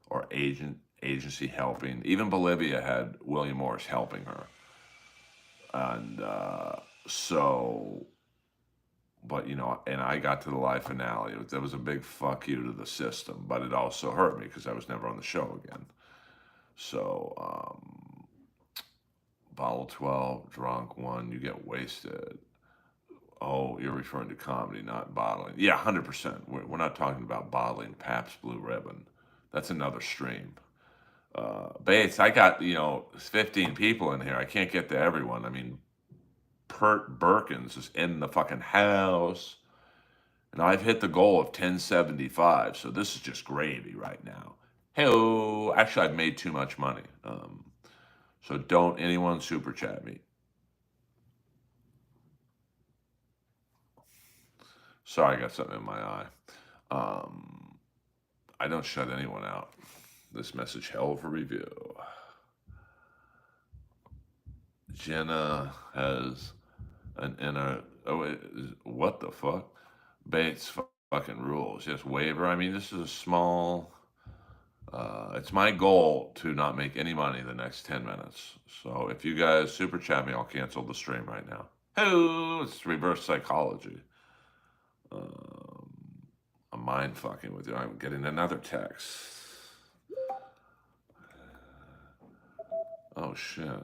or agency helping. Even Bolivia had William Morris helping her. And so, but and I got to the live finale. That was a big fuck you to the system, but it also hurt me because I was never on the show again. So, bottle 12, drunk 1, you get wasted. Oh, you're referring to comedy, not bottling. Yeah, 100%. We're not talking about bottling Pabst Blue Ribbon. That's another stream. Bates, I got, 15 people in here. I can't get to everyone. I mean, Pert Berkins is in the fucking house. And I've hit the goal of 1075, so this is just gravy right now. Hey, actually, I've made too much money. So don't anyone super chat me. Sorry, I got something in my eye. Um, I don't shut anyone out. This message held for review. Jenna has an inner. Oh, what the fuck? Bates fucking rules. Just waiver. I mean, this is a small. It's my goal to not make any money the next 10 minutes. So if you guys super chat me, I'll cancel the stream right now. Oh, it's reverse psychology. Um, I'm mind fucking with you. I'm getting another text. Oh, shit.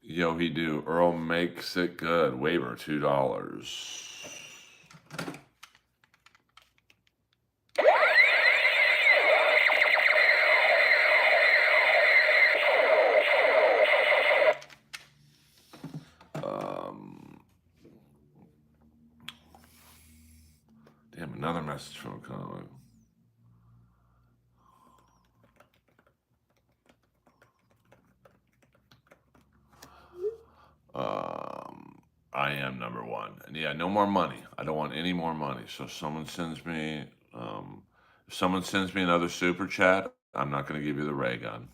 Yo, he do. Earl makes it good. Waiver, $2. Damn, another message from a comic. I am number one. And yeah, no more money. I don't want any more money. So if someone sends me, another super chat, I'm not going to give you the ray gun.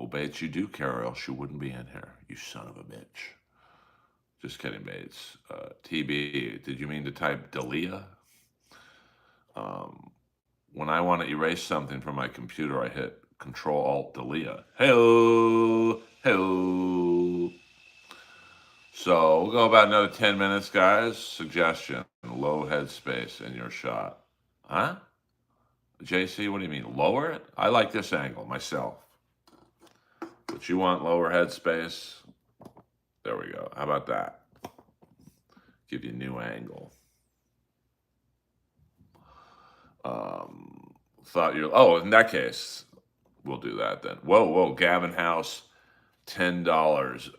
Bates, you do care, or else you wouldn't be in here. You son of a bitch. Just kidding, Bates. TB, did you mean to type Dalia? When I want to erase something from my computer, I hit Control Alt Dalia. Hello, hello. So we'll go about another 10 minutes, guys. Suggestion: low headspace in your shot. Huh? JC, what do you mean? Lower it? I like this angle myself. But you want lower headspace? There we go. How about that? Give you a new angle. Thought you're. Oh, in that case, we'll do that then. Whoa, Gavin House, $10.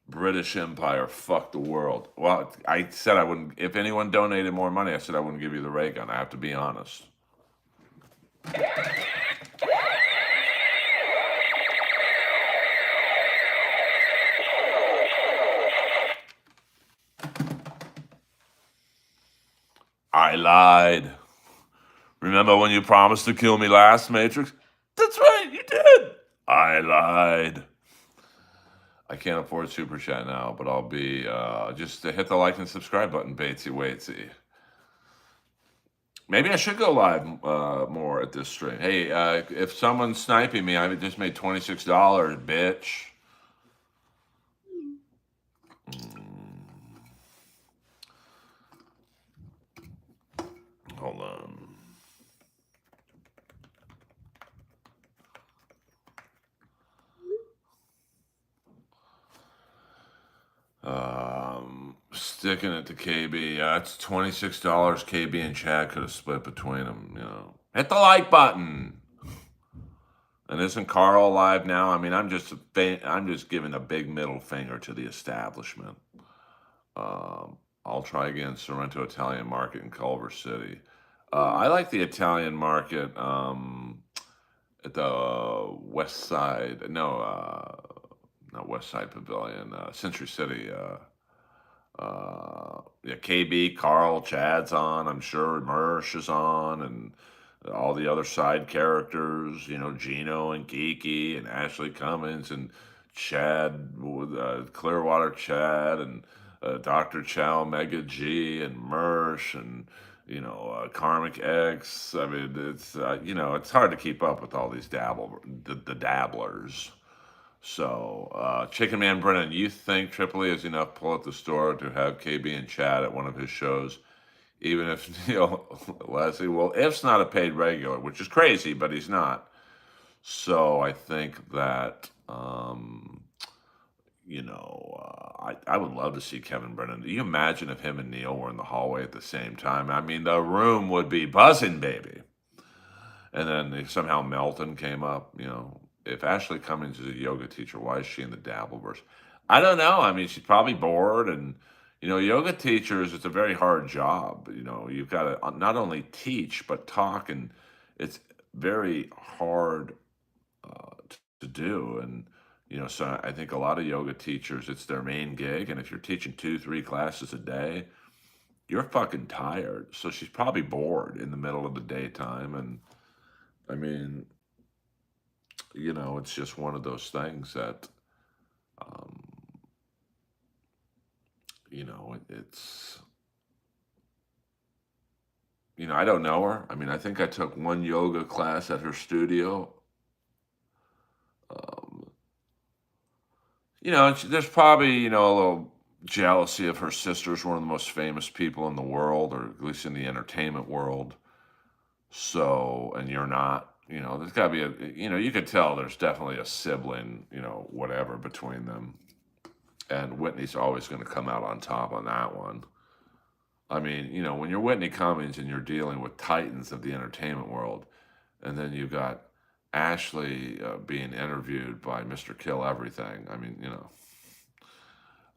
British Empire, fuck the world. Well, I said I wouldn't. If anyone donated more money, I said I wouldn't give you the ray gun. I have to be honest. I lied. Remember when you promised to kill me last, Matrix? That's right, you did. I lied. I can't afford Super Chat now, but I'll be just to hit the like and subscribe button, Batesy Waitsy. Maybe I should go live more at this stream. Hey, if someone's sniping me, I just made $26, bitch. Hold on. Sticking it to KB. It's $26. KB and Chad could have split between them. Hit the like button. And isn't Carl live now? I mean, I'm just giving a big middle finger to the establishment. I'll try again. Sorrento Italian Market in Culver City. I like the Italian Market at the West Side. No, not West Side Pavilion. Century City. Yeah, KB, Carl, Chad's on. I'm sure Mersh is on, and all the other side characters. Gino and Geeky and Ashley Cummins and Chad, Clearwater Chad, and Dr. Chow, Mega G, and Mersh, and Karmic X. I mean, it's it's hard to keep up with all these the dabblers. So, Chicken Man Brennan, you think Tripoli is enough pull at the store to have KB and Chad at one of his shows, even if Leslie? Well, if's not a paid regular, which is crazy, but he's not. So I think that I would love to see Kevin Brennan. Do you imagine if him and Neil were in the hallway at the same time? I mean, the room would be buzzing, baby. And then somehow Melton came up. If Ashley Cummings is a yoga teacher, why is she in the Dabbleverse? I don't know. I mean, she's probably bored, and yoga teachers. It's a very hard job. You've got to not only teach but talk, and it's very hard to do. And so I think a lot of yoga teachers, it's their main gig, and if you're teaching 2, 3 classes a day, you're fucking tired. So she's probably bored in the middle of the daytime, and I mean, it's just one of those things that, um, it's, I don't know her. I mean, I think I took one yoga class at her studio. Um, and there's probably, a little jealousy of her sister's one of the most famous people in the world, or at least in the entertainment world. So, and you're not, there's got to be you could tell there's definitely a sibling, whatever between them. And Whitney's always going to come out on top on that one. I mean, when you're Whitney Cummings and you're dealing with titans of the entertainment world, and then you've got Ashley being interviewed by Mr. Kill Everything. I mean,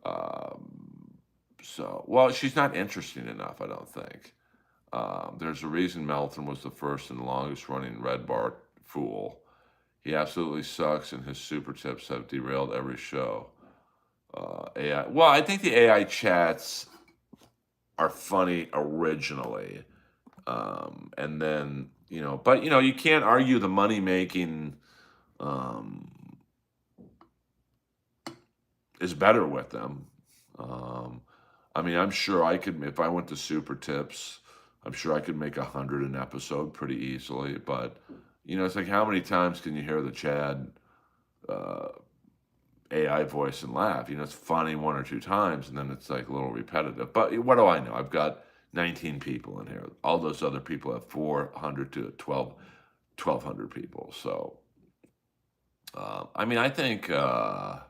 um, well, she's not interesting enough, I don't think. There's a reason Melton was the first and longest running Red Bar fool. He absolutely sucks, and his super tips have derailed every show. AI. Well, I think the AI chats are funny originally, and then but you can't argue the money making um, is better with them. Um, I mean, I'm sure I could if I went to Super Tips. I'm sure I could make 100 an episode pretty easily, but it's like how many times can you hear the Chad uh, AI voice and laugh? It's funny 1 or 2 times, and then it's like a little repetitive. But what do I know? I've got 19 people in here. All those other people have 400 to 1,200 people. So, I mean, I think, well,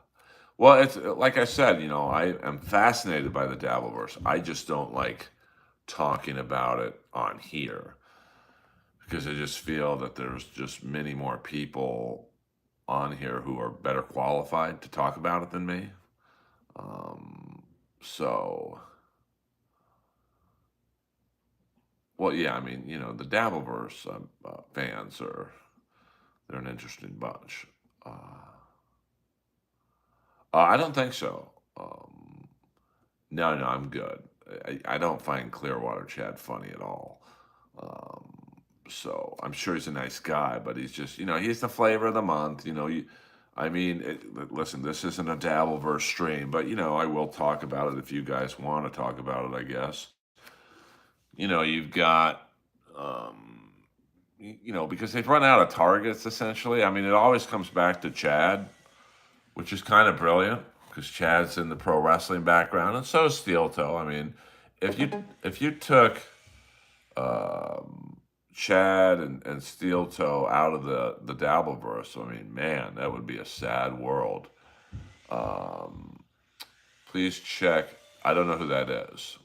it's like I said, I am fascinated by the Dabbleverse. I just don't like talking about it on here because I just feel that there's just many more people on here who are better qualified to talk about it than me. Um, so, well, yeah, I mean, the Dabbleverse fans they're an interesting bunch. Uh, I don't think so. No, no, I'm good. I don't find Clearwater Chad funny at all. Um, so I'm sure he's a nice guy, but he's just, he's the flavor of the month. I mean, listen, this isn't a Dabbleverse stream, but I will talk about it if you guys want to talk about it. I guess. You've got, um, because they've run out of targets essentially. I mean, it always comes back to Chad, which is kind of brilliant because Chad's in the pro wrestling background, and so is Steel Toe. I mean, if you took Chad and Steel Toe out of the Dabbleverse, I mean, man, that would be a sad world. Um, please check. I don't know who that is.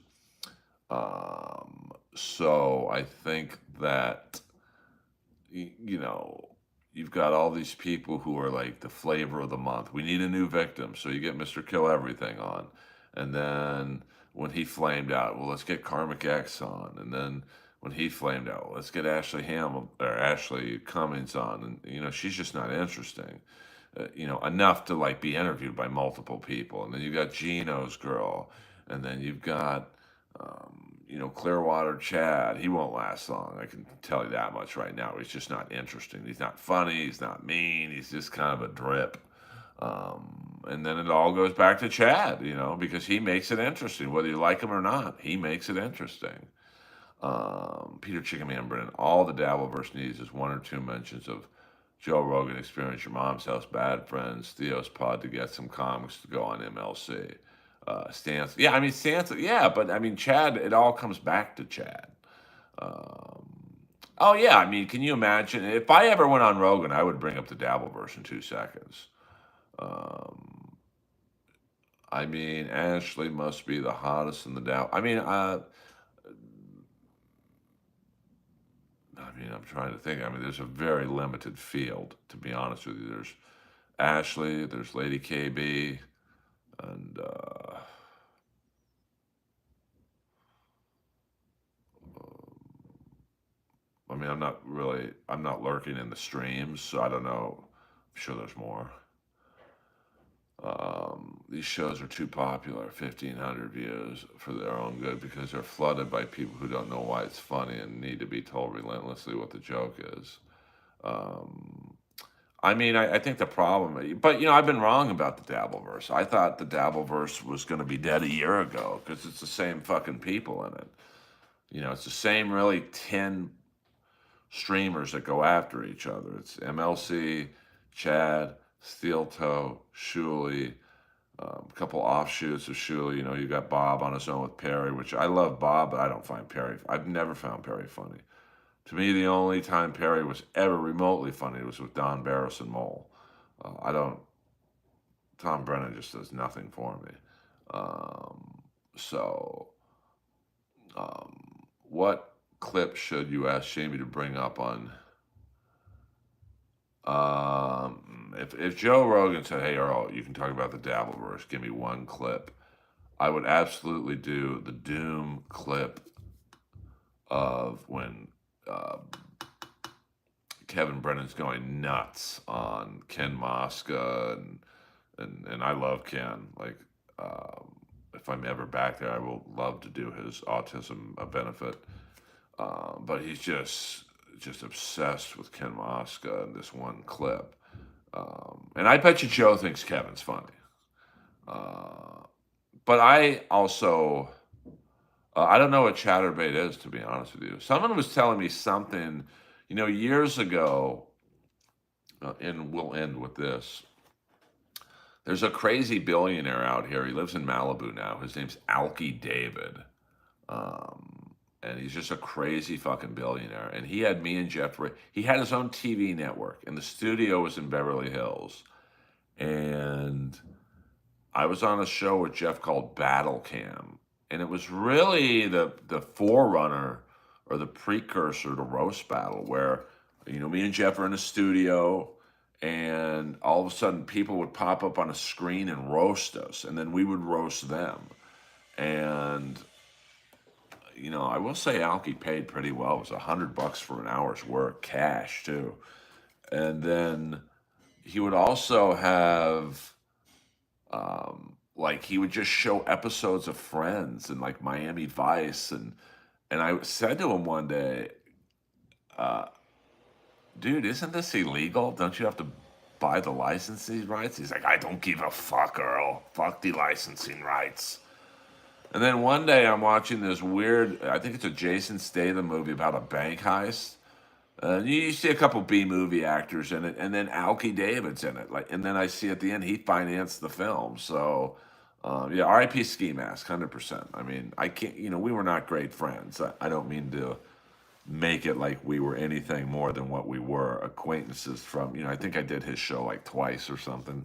So I think that you know, you've got all these people who are like the flavor of the month. We need a new victim, so you get Mr. Kill Everything on, and then when he flamed out, well, let's get Karmic X on, and then when he flamed out, well, let's get Ashley Ham or Ashley Cummings on, and she's just not interesting. Enough to like be interviewed by multiple people, and then you've got Gino's girl, and then you've got Clearwater Chad. He won't last long. I can tell you that much right now. He's just not interesting. He's not funny. He's not mean. He's just kind of a drip. And then it all goes back to Chad, because he makes it interesting, whether you like him or not. He makes it interesting. Peter Chickaman Brennan, all the Dabbleverse needs is 1 or 2 mentions of Joe Rogan Experience, Your Mom's House, Bad Friends, Theo's Pod to get some comics to go on MLC. Stance, yeah, I mean Stance, yeah, but I mean Chad. It all comes back to Chad. Um, oh yeah, I mean, can you imagine if I ever went on Rogan, I would bring up the Dabbleverse in 2 seconds. Um, I mean, Ashley must be the hottest in the Dab. I mean, I mean, I'm trying to think. I mean, there's a very limited field, to be honest with you. There's Ashley, there's Lady KB, and I mean, I'm not lurking in the streams, so I don't know. I'm sure there's more. These shows are too popular, 1,500 views for their own good because they're flooded by people who don't know why it's funny and need to be told relentlessly what the joke is. Um, I mean, I think the problem, but I've been wrong about the Dabbleverse. I thought the Dabbleverse was going to be dead a year ago because it's the same fucking people in it. It's the same really 10 streamers that go after each other. It's MLC, Chad, Steel Toe, Shuley, a couple offshoots of Shuley. You got Bob on his own with Perry, which I love Bob, but I don't find Perry. I've never found Perry funny. To me, the only time Perry was ever remotely funny was with Don Barris and Mole. I don't. Tom Brennan just does nothing for me. So, what clip should you ask Jamie to bring up on? If Joe Rogan said, "Hey Earl, you can talk about the Dabbleverse. Give me one clip," I would absolutely do the Doom clip of when Kevin Brennan's going nuts on Ken Mosca, and I love Ken. Like, if I'm ever back there, I will love to do his autism benefit. But he's just obsessed with Ken Mosca in this one clip. And I bet you Joe thinks Kevin's funny. But I also, I don't know what Chatterbait is, to be honest with you. Someone was telling me something, years ago, and we'll end with this. There's a crazy billionaire out here. He lives in Malibu now. His name's Alki David. And he's just a crazy fucking billionaire. And he had me and Jeffrey. He had his own TV network, and the studio was in Beverly Hills. And I was on a show with Jeff called Battle Cam, and it was really the forerunner or the precursor to Roast Battle, where me and Jeff are in a studio, and all of a sudden people would pop up on a screen and roast us, and then we would roast them. And I will say Alki paid pretty well. It was $100 for an hour's work, cash too. And then he would also have, like, he would just show episodes of Friends and like Miami Vice, and I said to him one day, "Dude, isn't this illegal? Don't you have to buy the licensing rights?" He's like, "I don't give a fuck, Earl. Fuck the licensing rights." And then one day I'm watching this weird, I think it's a Jason Statham movie about a bank heist. You see a couple B movie actors in it, and then Alki David's in it. And then I see at the end he financed the film. So, yeah, R.I.P. Ski Mask, 100%. I mean, I can't. We were not great friends. I don't mean to make it like we were anything more than what we were, acquaintances from. I think I did his show like twice or something.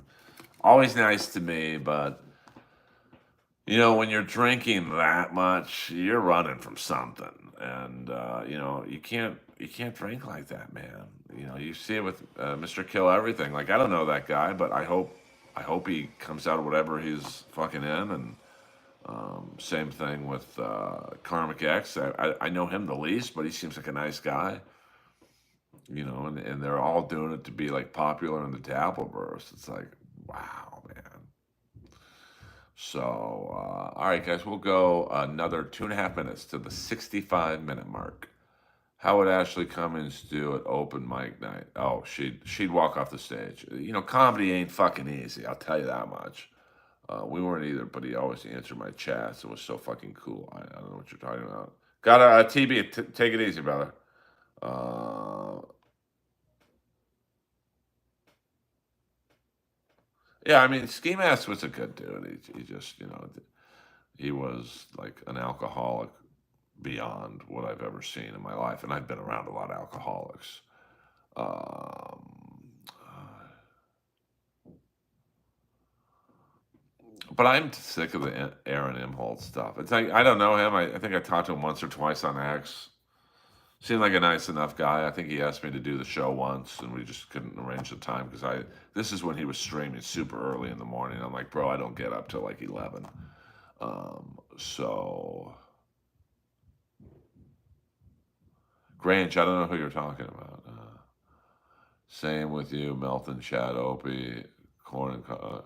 Always nice to me, but when you're drinking that much, you're running from something, and you can't drink like that, man. You see it with Mr. Kill Everything. Like, I don't know that guy, but I hope he comes out of whatever he's fucking in, and same thing with Karmic X. I know him the least, but he seems like a nice guy. And they're all doing it to be like popular in the Dabbleverse. It's like, wow, man. So, all right, guys, we'll go another 2.5 minutes to the 65-minute mark. How would Ashley Cummings do at open mic night? Oh, she'd walk off the stage. Comedy ain't fucking easy. I'll tell you that much. We weren't either, but he always answered my chats. It was so fucking cool. I don't know what you're talking about. Got a TB. Take it easy, brother. Yeah, I mean, Ski Mask was a good dude. He just, he was like an alcoholic beyond what I've ever seen in my life, and I've been around a lot of alcoholics. But I'm sick of the Aaron Imholt stuff. It's like, I don't know him. I think I talked to him once or twice on X. Seemed like a nice enough guy. I think he asked me to do the show once, and we just couldn't arrange the time because this is when he was streaming super early in the morning. I'm like, bro, I don't get up till like 11. So Grange, I don't know who you're talking about. Same with you, Melton, Chad, Opie, Corn, and oh,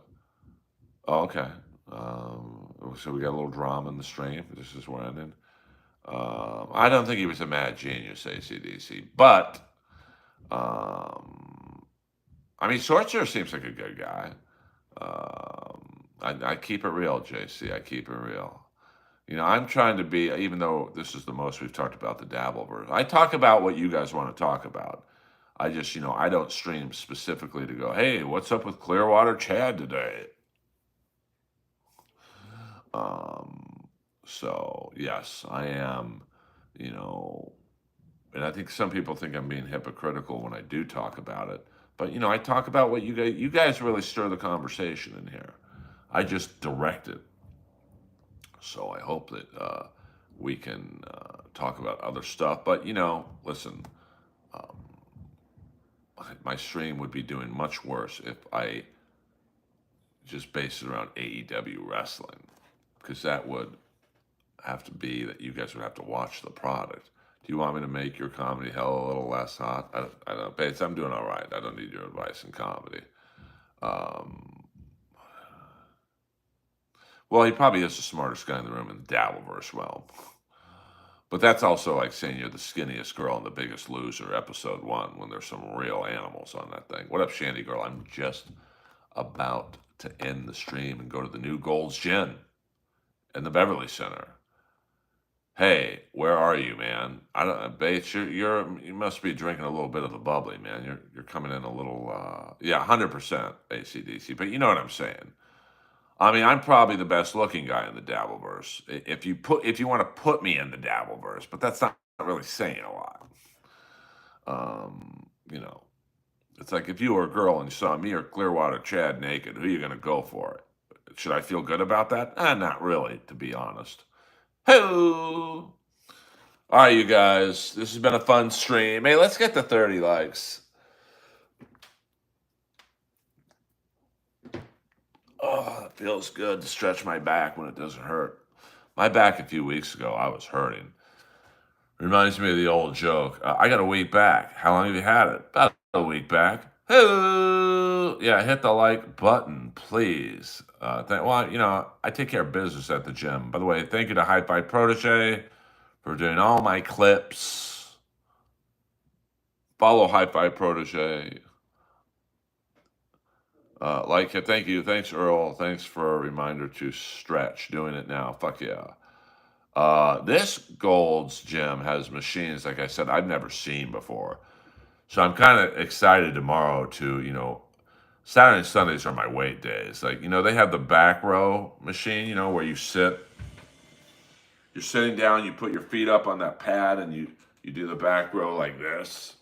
okay. So we got a little drama in the stream. This is where ending. I don't think he was a mad genius, ACDC, but um, I mean, Sorcerer seems like a good guy. I keep it real, JC. I keep it real. I'm trying to be, even though this is the most we've talked about the Dabbleverse, I talk about what you guys want to talk about. I just, I don't stream specifically to go, hey, what's up with Clearwater Chad today? So, yes, I am, and I think some people think I'm being hypocritical when I do talk about it. But, I talk about what you guys really stir the conversation in here. I just direct it. So I hope that we can talk about other stuff. But, listen, um, my stream would be doing much worse if I just based it around AEW wrestling, because that would have to be that you guys would have to watch the product. Do you want me to make your comedy hell a little less hot? I don't, Bates, I'm doing all right. I don't need your advice in comedy. Um, well, he probably is the smartest guy in the room in the Dabbleverse realm. But that's also like saying you're the skinniest girl in The Biggest Loser, episode 1, when there's some real animals on that thing. What up, Shandy Girl? I'm just about to end the stream and go to the new Gold's Gin in the Beverly Center. Hey, where are you, man? I don't, Bates. You must be drinking a little bit of the bubbly, man. You're coming in a little, yeah, 100% ACDC. But you know what I'm saying. I mean, I'm probably the best looking guy in the Dabbleverse. If you want to put me in the Dabbleverse, but that's not really saying a lot. You know, it's like if you were a girl and you saw me or Clearwater Chad naked, who are you going to go for? Should I feel good about that? Not really, to be honest. Hello. All right, you guys. This has been a fun stream. Hey, let's get to 30 likes. Oh, it feels good to stretch my back when it doesn't hurt. My back a few weeks ago, I was hurting. Reminds me of the old joke. I got a week back. How long have you had it? About a week back. Hello. Yeah, hit the like button, please. Well, I take care of business at the gym. By the way, thank you to Hi-Fi Protege for doing all my clips. Follow Hi-Fi Protege. Like it. Thank you. Thanks, Earl. Thanks for a reminder to stretch. Doing it now. Fuck yeah. This Gold's Gym has machines, like I said, I've never seen before. So I'm kind of excited tomorrow to, Saturday and Sundays are my weight days. Like, they have the back row machine, where you're sitting down, you put your feet up on that pad and you do the back row like this.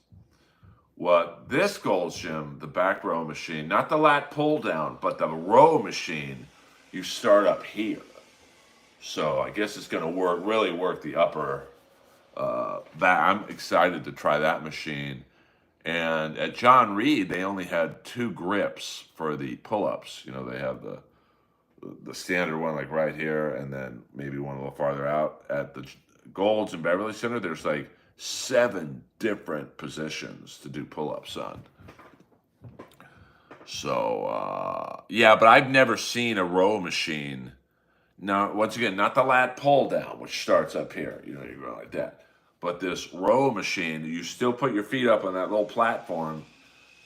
What this Gold's Gym, the back row machine, not the lat pull down, but the row machine, you start up here. So I guess it's going to really work the upper back. I'm excited to try that machine. And at John Reed, they only had 2 grips for the pull-ups. They have the standard one like right here, and then maybe one a little farther out. At the Gold's in Beverly Center, there's like 7 different positions to do pull-ups on. So yeah, but I've never seen a row machine. Now, once again, not the lat pull down, which starts up here. You go like that. But this row machine, you still put your feet up on that little platform,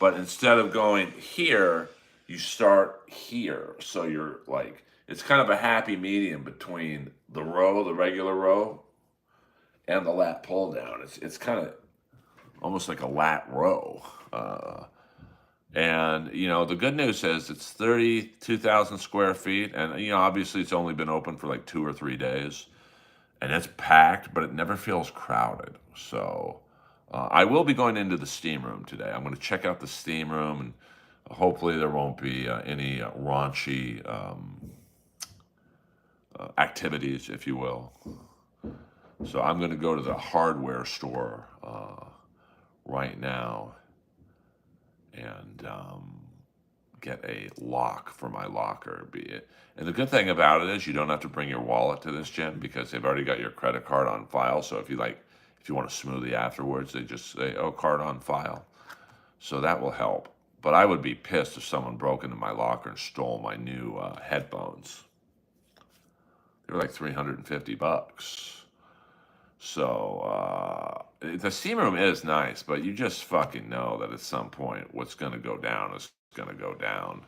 but instead of going here, you start here. So you're like, it's kind of a happy medium between the regular row, and the lat pull down. It's kind of almost like a lat row. And, the good news is it's 32,000 square feet. And, obviously it's only been open for like 2 or 3 days. And it's packed, but it never feels crowded. So I will be going into the steam room today. I'm going to check out the steam room, and hopefully there won't be any raunchy activities, if you will. So I'm going to go to the hardware store right now and get a lock for my locker. And the good thing about it is you don't have to bring your wallet to this gym because they've already got your credit card on file. So if you want a smoothie afterwards, they just say, "Oh, card on file." So that will help. But I would be pissed if someone broke into my locker and stole my new headphones. They were like $350. So the steam room is nice, but you just fucking know that at some point what's going to go down is going to go down.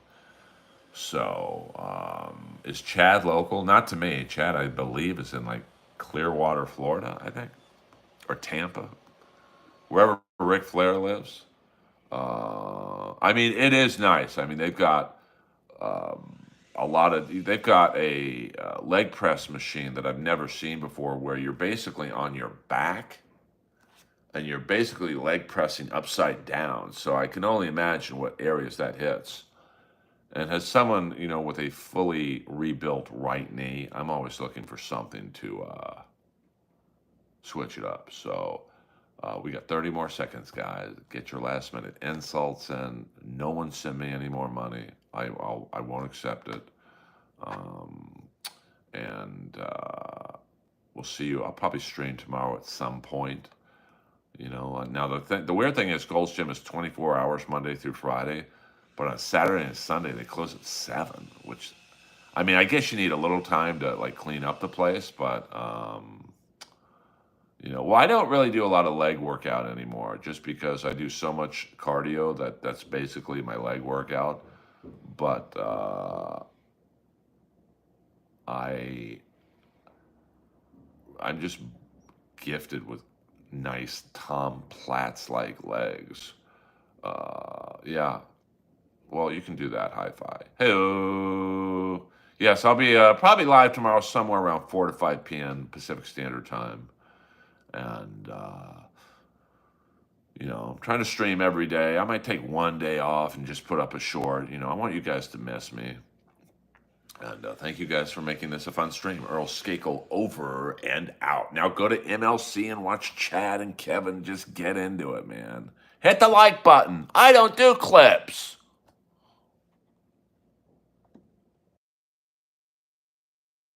So is Chad local? Not to me. Chad, I believe, is in like Clearwater, Florida, I think, or Tampa, wherever Ric Flair lives. I mean, it is nice. I mean, they've got they've got a leg press machine that I've never seen before where you're basically on your back and you're basically leg pressing upside down. So I can only imagine what areas that hits. And as someone, with a fully rebuilt right knee, I'm always looking for something to switch it up. So we got 30 more seconds, guys. Get your last minute insults in. No one send me any more money. I won't accept it. And we'll see you. I'll probably stream tomorrow at some point. Now the weird thing is Gold's Gym is 24 hours Monday through Friday, but on Saturday and Sunday they close at 7. Which, I mean, I guess you need a little time to like clean up the place, but well, I don't really do a lot of leg workout anymore, just because I do so much cardio that's basically my leg workout. But I'm just gifted with nice Tom Platz-like legs. Yeah. Well, you can do that. High five. Hey. Yes, I'll be probably live tomorrow somewhere around 4 to 5 p.m. Pacific Standard Time. And, I'm trying to stream every day. I might take one day off and just put up a short. I want you guys to miss me. And thank you guys for making this a fun stream. Earl Skakel over and out. Now go to MLC and watch Chad and Kevin just get into it, man. Hit the like button. I don't do clips.